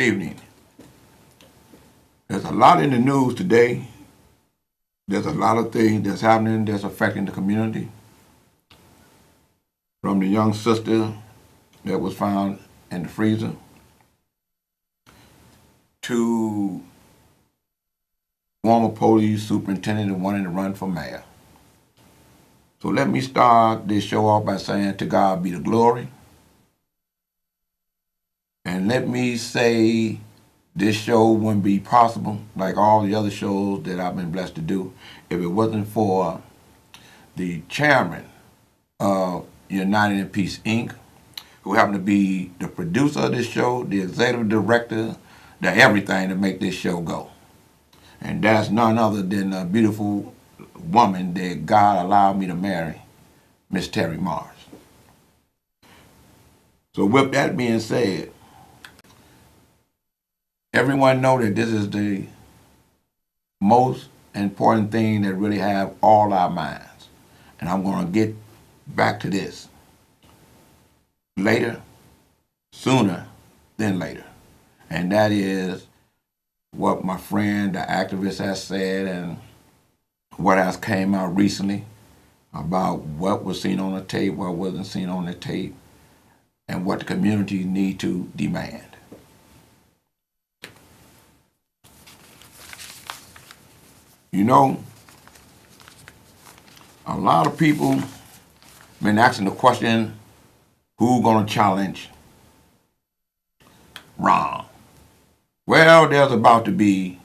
evening. There's a lot in the news today. There's a lot of things that's happening that's affecting the community. From the young sister that was found in the freezer to former police superintendent wanting to run for mayor. So let me start this show off by saying to God be the glory. And let me say this show wouldn't be possible like all the other shows that I've been blessed to do if it wasn't for the chairman of United in Peace Inc., who happened to be the producer of this show, the executive director, the everything to make this show go. And that's none other than a beautiful woman that God allowed me to marry, Miss Terry Mars. So with that being said, everyone know that this is the most important thing that really have all our minds. And I'm going to get back to this later, sooner than later. And that is what my friend, the activist, has said and what has came out recently about what was seen on the tape, what wasn't seen on the tape, and what the community need to demand. You know, a lot of people been asking the question, who gonna challenge Ron? Well, there's about to be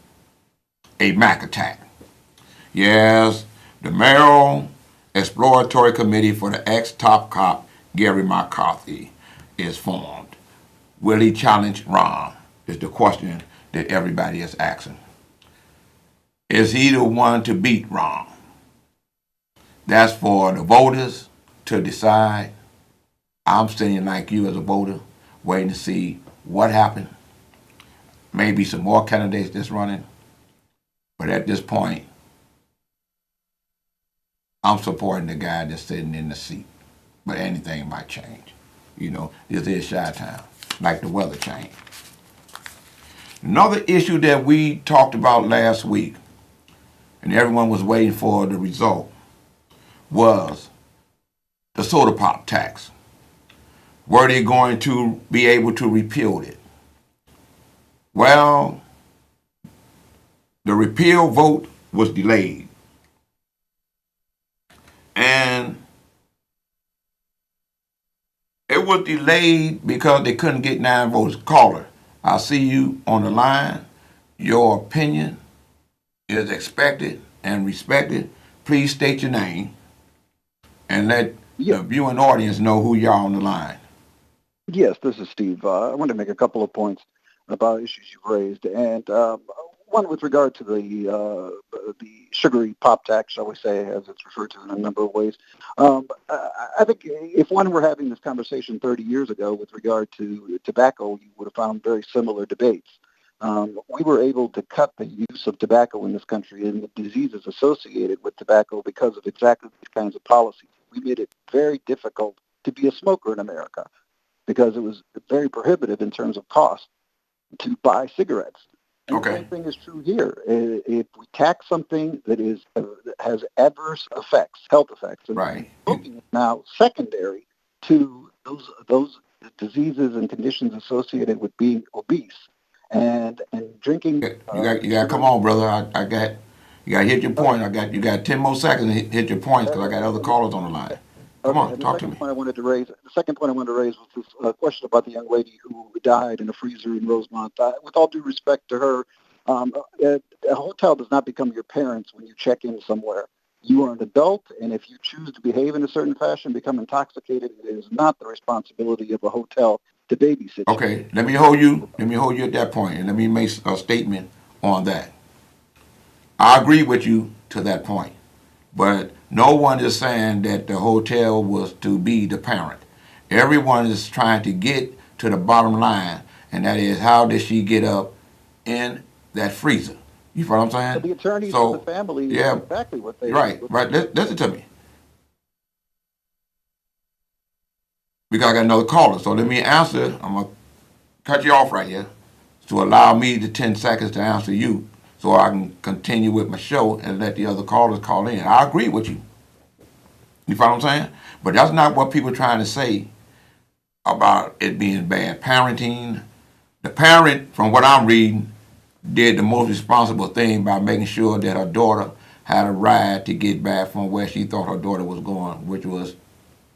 a Mac attack. Yes, the Mayoral Exploratory Committee for the ex-top cop Gary McCarthy is formed. Will he challenge Ron? Is the question that everybody is asking. Is he the one to beat Ron? That's for the voters to decide. I'm sitting like you as a voter, waiting to see what happened. Maybe some more candidates that's running. But at this point, I'm supporting the guy that's sitting in the seat. But anything might change. You know, this is Chi-Town, like the weather changed. Another issue that we talked about last week, and everyone was waiting for the result, was the soda pop tax. Were they going to be able to repeal it? Well, the repeal vote was delayed. And it was delayed because they couldn't get 9 votes. Caller, I see you on the line. Your opinion is expected and respected. Please state your name and let the viewing audience know who you are on the line. Yes, this is Steve. I want to make a couple of points about issues you've raised, and one with regard to the sugary pop tax, shall we say, as it's referred to in a number of ways. I think if one were having this conversation 30 years ago with regard to tobacco, you would have found very similar debates. We were able to cut the use of tobacco in this country and the diseases associated with tobacco because of exactly these kinds of policies. We made it very difficult to be a smoker in America because it was very prohibitive in terms of cost to buy cigarettes. And the same thing is true here. If we tax something that has adverse effects, health effects, and smoking is now secondary to those diseases and conditions associated with being obese and drinking. You got come on, brother. I got you got to hit your point. You got 10 more seconds to hit your points because I got other callers on the line. Come on, talk to me. The second point I wanted to raise was this question about the young lady who died in a freezer in Rosemont. With all due respect to her, a hotel does not become your parents when you check in somewhere. You are an adult, and if you choose to behave in a certain fashion, become intoxicated, it is not the responsibility of a hotel to babysit you. Okay, let me hold you at that point, and let me make a statement on that. I agree with you to that point. But no one is saying that the hotel was to be the parent. Everyone is trying to get to the bottom line, and that is how did she get up in that freezer? You know what I'm saying? But the attorneys for the family know exactly what they Right. Listen to me. Because I got another caller, so let me answer. I'm going to cut you off right here. to allow me the 10 seconds to answer you so I can continue with my show and let the other callers call in. I agree with you. You follow what I'm saying? But that's not what people are trying to say about it being bad parenting. The parent, from what I'm reading, did the most responsible thing by making sure that her daughter had a ride to get back from where she thought her daughter was going, which was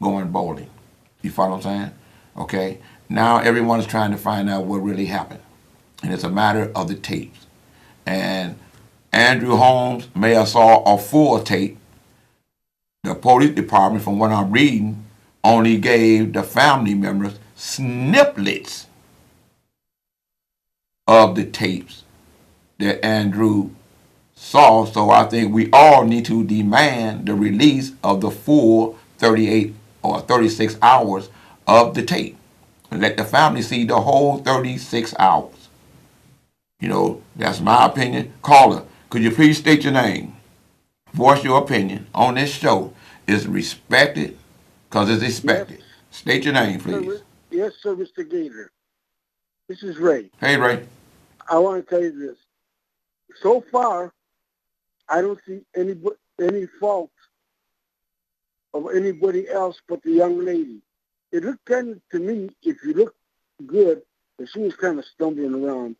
going bowling. You follow what I'm saying? Okay. Now everyone is trying to find out what really happened. And it's a matter of the tapes. And Andrew Holmes may have saw a full tape. The police department, from what I'm reading, only gave the family members snippets of the tapes that Andrew saw. So I think we all need to demand the release of the full 38 or 36 hours of the tape and let the family see the whole 36 hours. You know, that's my opinion. Caller, could you please state your name? Voice your opinion on this show. Is respected because it's expected. Yes. State your name, please. Yes, sir, Mr. Gator. This is Ray. Hey, Ray. I want to tell you this. So far, I don't see any fault of anybody else but the young lady. It looked kind of, to me, if you look good, that she was kind of stumbling around.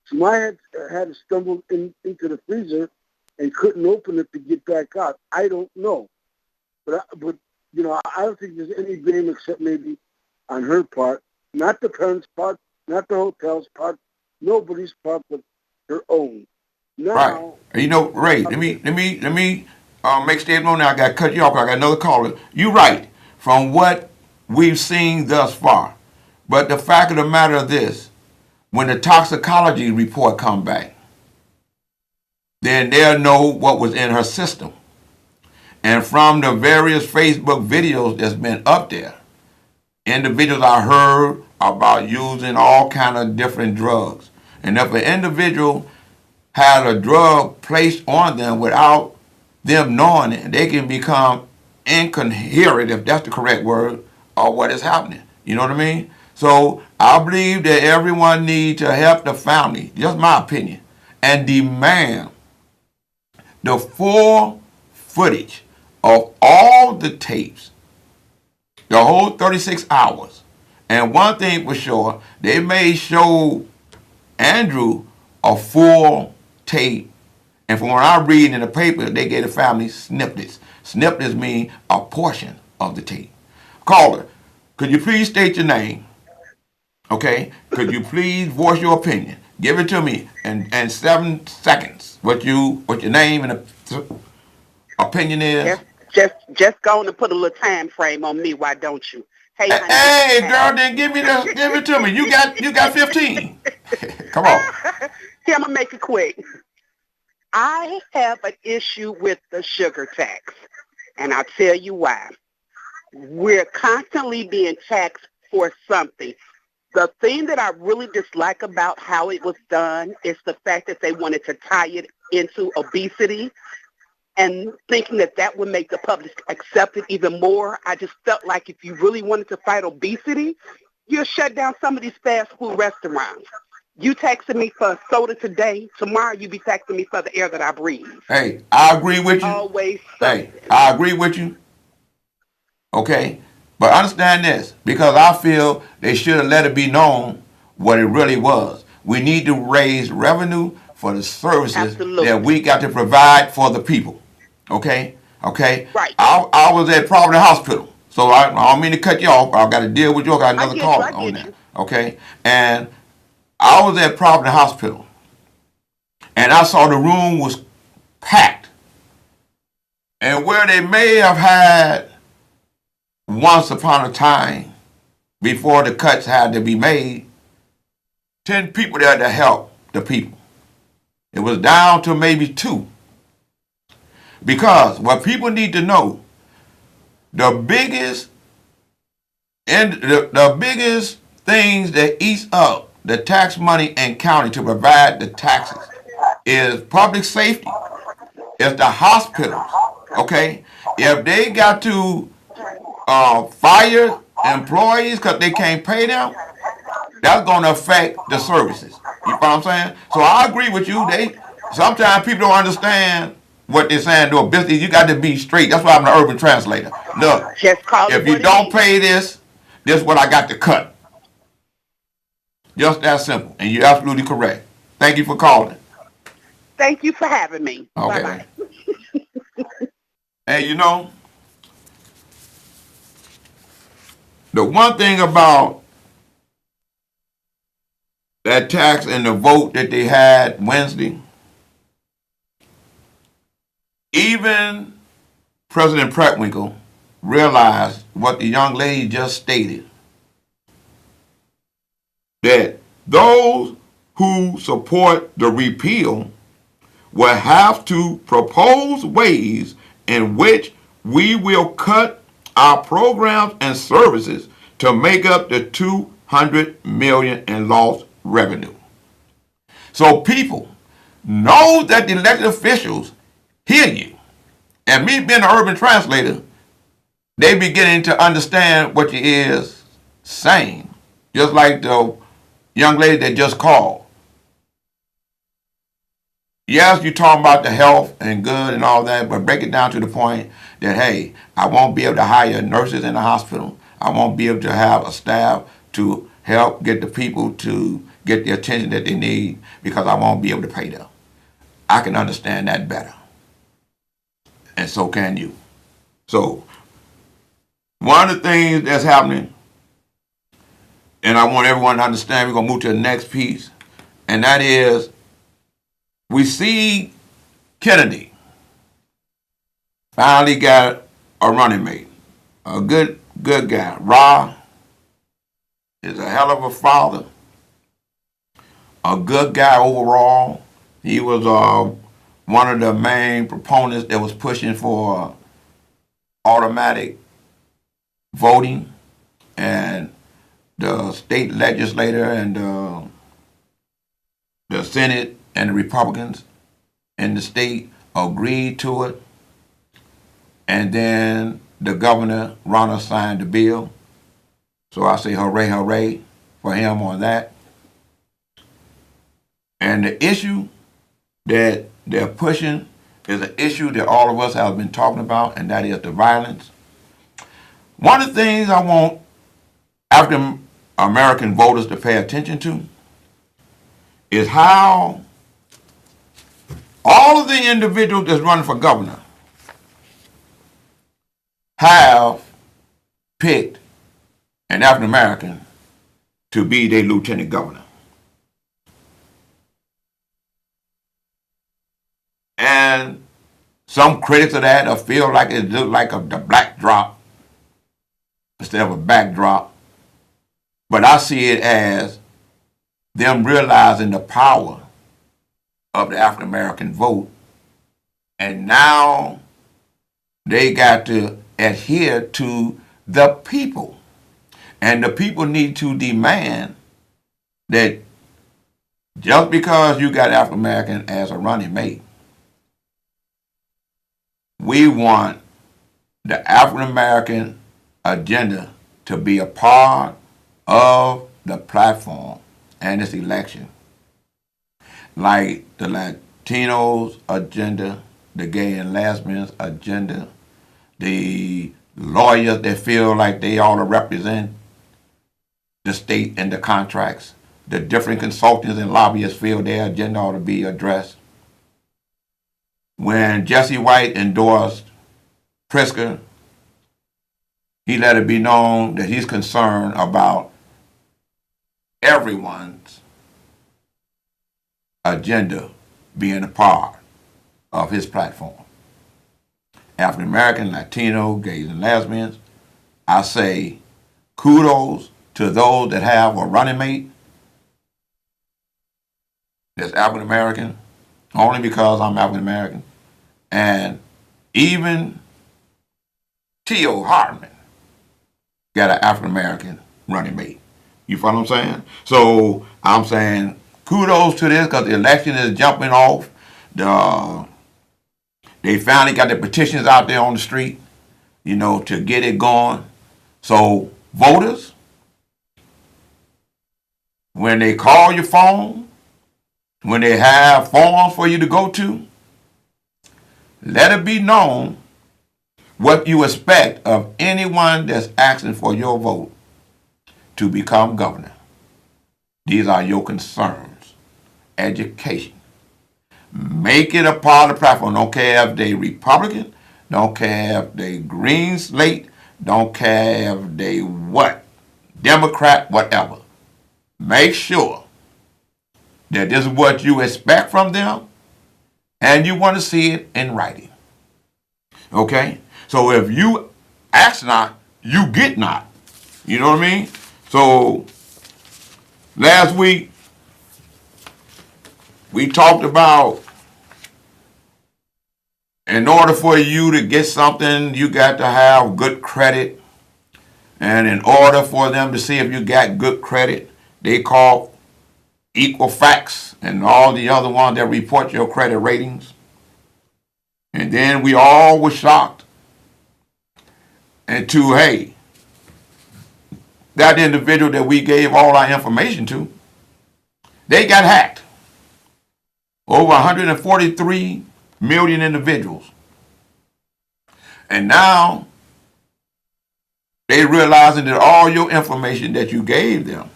She might have had to stumble into the freezer and couldn't open it to get back out. I don't know. But you know, I don't think there's any blame except maybe on her part, not the parents' part, not the hotel's part, nobody's part but her own. Now, right. You know, Ray, let me make statement on that. I got to cut you off. I got another caller. You're right from what we've seen thus far. But the fact of the matter is this: when the toxicology report come back, then they'll know what was in her system. And from the various Facebook videos that's been up there, individuals I heard about using all kind of different drugs. And if an individual had a drug placed on them without them knowing it, they can become incoherent, if that's the correct word, of what is happening. You know what I mean? So I believe that everyone needs to help the family, just my opinion, and demand the full footage of all the tapes, the whole 36 hours. And one thing for sure, they may show Andrew a full tape. And from what I read in the paper, they gave the family snippets. Snippets mean a portion of the tape. Caller, could you please state your name? Okay? Could you please voice your opinion? Give it to me in 7 seconds. What your name and opinion is. Just go on and put a little time frame on me. Why don't you? Hey, girl, then give it to me. You got 15. Come on. Here, I'm gonna make it quick. I have an issue with the sugar tax, and I'll tell you why. We're constantly being taxed for something. The thing that I really dislike about how it was done is the fact that they wanted to tie it into obesity. And thinking that would make the public accept it even more. I just felt like if you really wanted to fight obesity, you'll shut down some of these fast food restaurants. You taxing me for a soda today, tomorrow you be taxing me for the air that I breathe. Hey, I agree with you. Always something. Hey, I agree with you. Okay? But understand this, because I feel they should have let it be known what it really was. We need to raise revenue for the services Absolutely. That we got to provide for the people. Okay? Right. I was at Providence Hospital, so I don't mean to cut you off. I got to deal with you. I got another call on that. Okay? And I was at Providence Hospital, and I saw the room was packed. And where they may have had once upon a time, before the cuts had to be made, 10 people there to help the people. It was down to maybe 2. Because what people need to know, the biggest things that eats up the tax money in county to provide the taxes is public safety, is the hospitals. Okay, if they got to fire employees because they can't pay them, that's going to affect the services. You know what I'm saying? So I agree with you. Sometimes people don't understand what they're saying to a business. You got to be straight. That's why I'm the urban translator. Look, Just call it if you what it don't is. pay this is what I got to cut. Just that simple. And you're absolutely correct. Thank you for calling. Thank you for having me. Okay. Bye-bye. Hey, the one thing about that tax and the vote that they had Wednesday, even President Preckwinkle realized what the young lady just stated, that those who support the repeal will have to propose ways in which we will cut our programs and services to make up the $200 million in lost revenue. So people know that the elected officials hear you. And me being an urban translator, they beginning to understand what you is saying. Just like the young lady that just called. Yes, you're talking about the health and good and all that, but break it down to the point that, hey, I won't be able to hire nurses in the hospital. I won't be able to have a staff to help get the people to get the attention that they need because I won't be able to pay them. I can understand that better. And so can you. So, one of the things that's happening, and I want everyone to understand, we're going to move to the next piece, and that is we see Kennedy finally got a running mate, a good guy. Ra is a hell of a father, a good guy overall. He was one of the main proponents that was pushing for automatic voting, and the state legislator and the Senate and the Republicans in the state agreed to it. And then the governor, Ronald, signed the bill. So I say hooray, hooray for him on that. And the issue that they're pushing is an issue that all of us have been talking about, and that is the violence. One of the things I want African American voters to pay attention to is how all of the individuals that's running for governor have picked an African American to be their lieutenant governor. And some critics of that feel like it looks like the black drop instead of a backdrop. But I see it as them realizing the power of the African American vote. And now they got to adhere to the people. And the people need to demand that just because you got African American as a running mate, we want the African American agenda to be a part of the platform and this election. Like the Latinos agenda, the gay and lesbians agenda, the lawyers that feel like they ought to represent the state and the contracts, the different consultants and lobbyists feel their agenda ought to be addressed. When Jesse White endorsed Pritzker, he let it be known that he's concerned about everyone's agenda being a part of his platform. African American, Latino, gays and lesbians, I say kudos to those that have a running mate that's African American, only because I'm African American. And even T.O. Hartman got an African American running mate. You follow what I'm saying? So I'm saying kudos to this because the election is jumping off. They finally got the petitions out there on the street, to get it going. So voters, when they call your phone when they have forms for you to go to, let it be known what you expect of anyone that's asking for your vote to become governor. These are your concerns. Education. Make it a part of the platform. Don't care if they Republican, don't care if they green slate, don't care if they what, Democrat, whatever. Make sure that this is what you expect from them and you want to see it in writing. Okay? So if you ask not, you get not. You know what I mean? So last week we talked about in order for you to get something, you got to have good credit. And in order for them to see if you got good credit, they call Equifax and all the other ones that report your credit ratings. And then we all were shocked into, hey, that individual that we gave all our information to, they got hacked. Over 143 million individuals. And now they realizing that all your information that you gave them,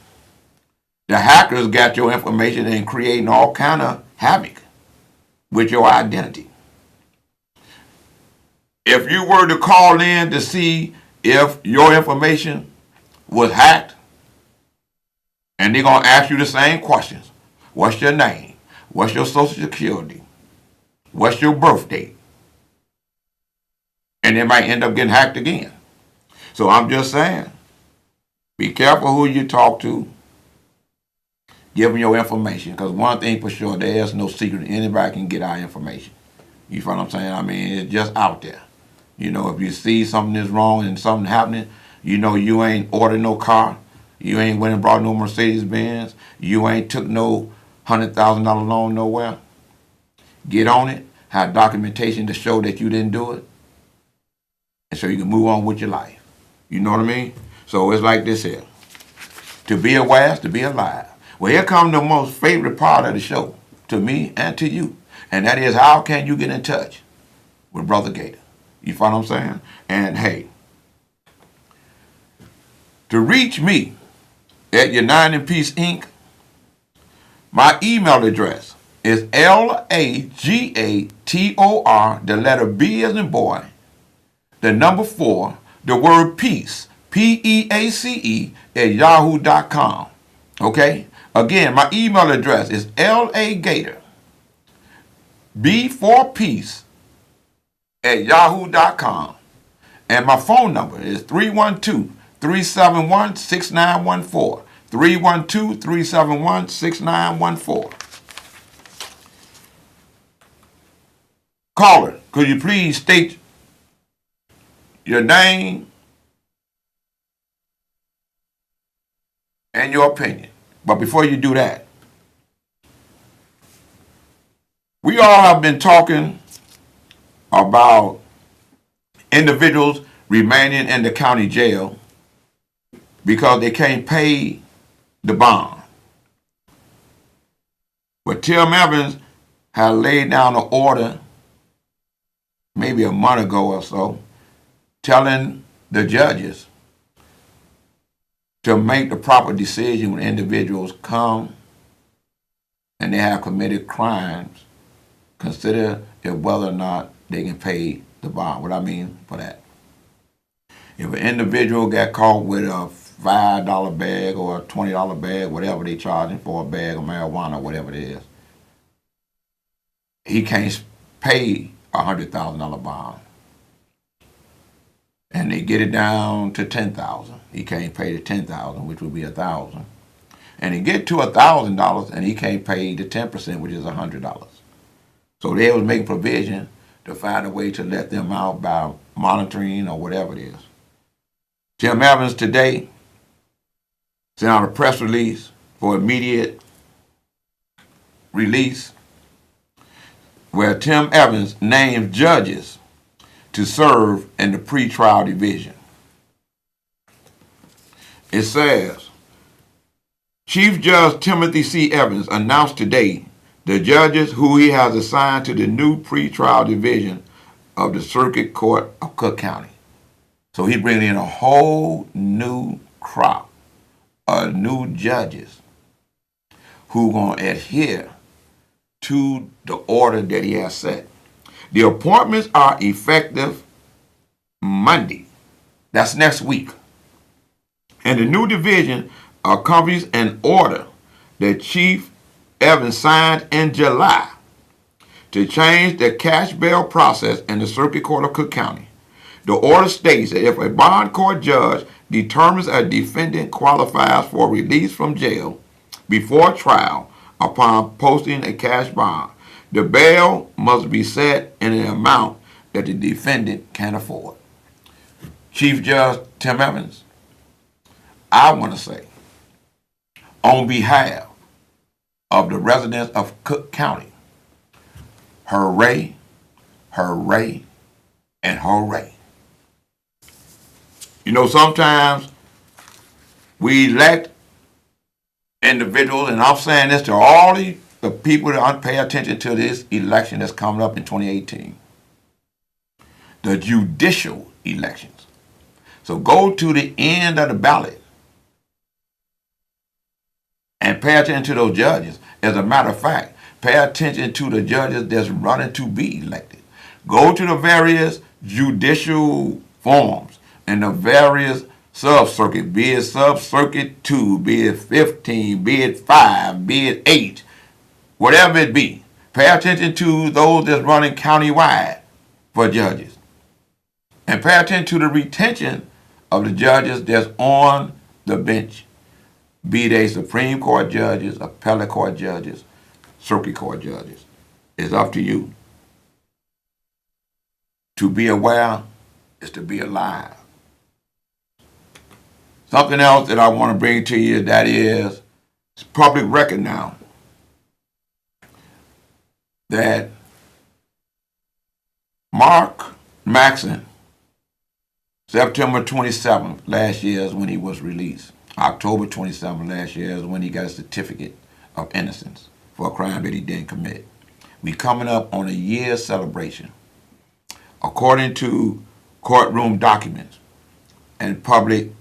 the hackers got your information and creating all kind of havoc with your identity. If you were to call in to see if your information was hacked, and they're going to ask you the same questions. What's your name? What's your social security? What's your birth date? And they might end up getting hacked again. So I'm just saying, be careful who you talk to. Give them your information. Because one thing for sure, there's no secret. Anybody can get our information. You feel what I'm saying? I mean, it's just out there. You know, if you see something is wrong and something happening, you know you ain't ordered no car. You ain't went and brought no Mercedes-Benz. You ain't took no $100,000 loan nowhere. Get on it. Have documentation to show that you didn't do it. And so you can move on with your life. You know what I mean? So it's like this here. To be aware is to be alive. Well, here comes the most favorite part of the show to me and to you. And that is, how can you get in touch with Brother Gator? You follow what I'm saying? And hey, to reach me at United in Peace Inc., my email address is LAGATOR, the letter B as in boy, the number 4, the word peace, PEACE, at yahoo.com. Okay? Again, my email address is LAGator, B for peace, at yahoo.com. And my phone number is 312-371-6914. 312-371-6914. Caller, could you please state your name and your opinion? But before you do that, we all have been talking about individuals remaining in the county jail because they can't pay the bond. But Tim Evans had laid down an order maybe a month ago or so telling the judges to make the proper decision when individuals come and they have committed crimes, consider if whether or not they can pay the bond. What I mean for that? If an individual got caught with a $5 bag or a $20 bag, whatever they charging for a bag of marijuana, whatever it is, he can't pay a $100,000 bond. And they get it down to $10,000. He can't pay the $10,000, which would be $1,000. And he get to $1,000 and he can't pay the 10%, which is $100. So they was making provision to find a way to let them out by monitoring or whatever it is. Tim Evans today sent out a press release for immediate release where Tim Evans names judges to serve in the pretrial division. It says, Chief Judge Timothy C. Evans announced today the judges who he has assigned to the new pretrial division of the Circuit Court of Cook County. So he bringing in a whole new crop of new judges who going to adhere to the order that he has set. The appointments are effective Monday. That's next week. And the new division accompanies an order that Chief Evans signed in July to change the cash bail process in the Circuit Court of Cook County. The order states that if a bond court judge determines a defendant qualifies for release from jail before trial upon posting a cash bond, the bail must be set in an amount that the defendant can afford. Chief Judge Tim Evans, I want to say, on behalf of the residents of Cook County, hooray, hooray, and hooray. You know, sometimes we elect individuals, and I'm saying this to all the people that pay attention to this election that's coming up in 2018, the judicial elections. So go to the end of the ballot and pay attention to those judges. As a matter of fact, pay attention to the judges that's running to be elected. Go to the various judicial forms and the various sub-circuit, be it sub-circuit 2, be it 15, be it 5, be it 8, whatever it be. Pay attention to those that's running countywide for judges. And pay attention to the retention of the judges that's on the bench, be they Supreme Court judges, appellate court judges, circuit court judges. It's up to you. To be aware is to be alive. Something else that I want to bring to you, that is public record now, that Mark Maxson, September 27th last year is when he was released. October 27th last year is when he got a certificate of innocence for a crime that he didn't commit. We coming up on a year celebration. According to courtroom documents and public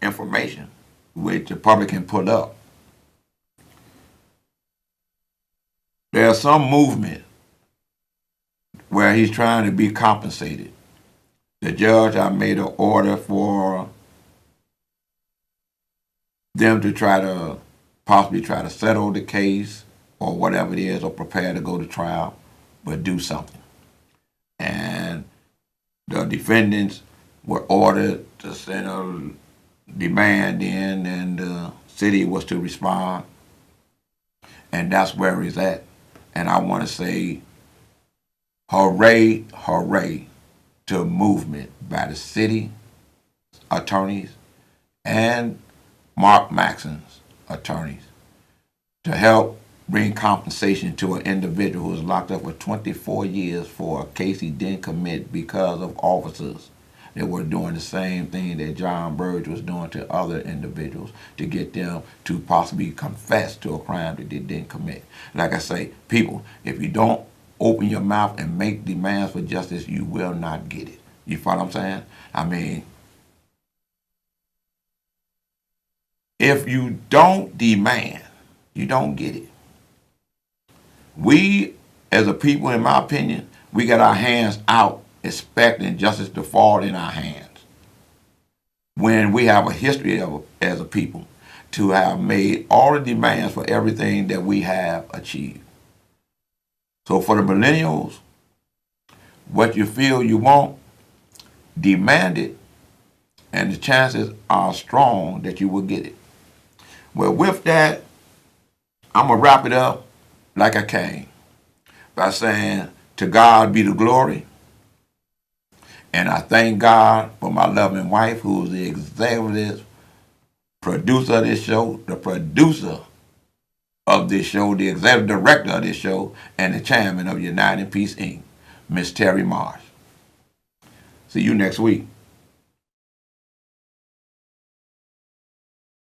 information, which the public can put up, there's some movement where he's trying to be compensated. The judge, I made an order for them to possibly try to settle the case or whatever it is, or prepare to go to trial, but do something. And the defendants were ordered to send a demand in, and the city was to respond. And that's where he's at. And I want to say, hooray, hooray to movement by the city attorneys and Mark Maxson's attorneys to help bring compensation to an individual who was locked up for 24 years for a case he didn't commit because of officers that were doing the same thing that John Burge was doing to other individuals to get them to possibly confess to a crime that they didn't commit. Like I say, people, if you don't open your mouth and make demands for justice, you will not get it. You follow what I'm saying? I mean, if you don't demand, you don't get it. We, as a people, in my opinion, we got our hands out expecting justice to fall in our hands, when we have a history of, as a people, to have made all the demands for everything that we have achieved. So for the millennials, what you feel you want, demand it, and the chances are strong that you will get it. Well, with that, I'm going to wrap it up like I came, by saying, to God be the glory. And I thank God for my loving wife, who is the executive producer of this show, the producer of this show, the executive director of this show, and the chairman of United Peace Inc., Miss Terry Marsh. See you next week.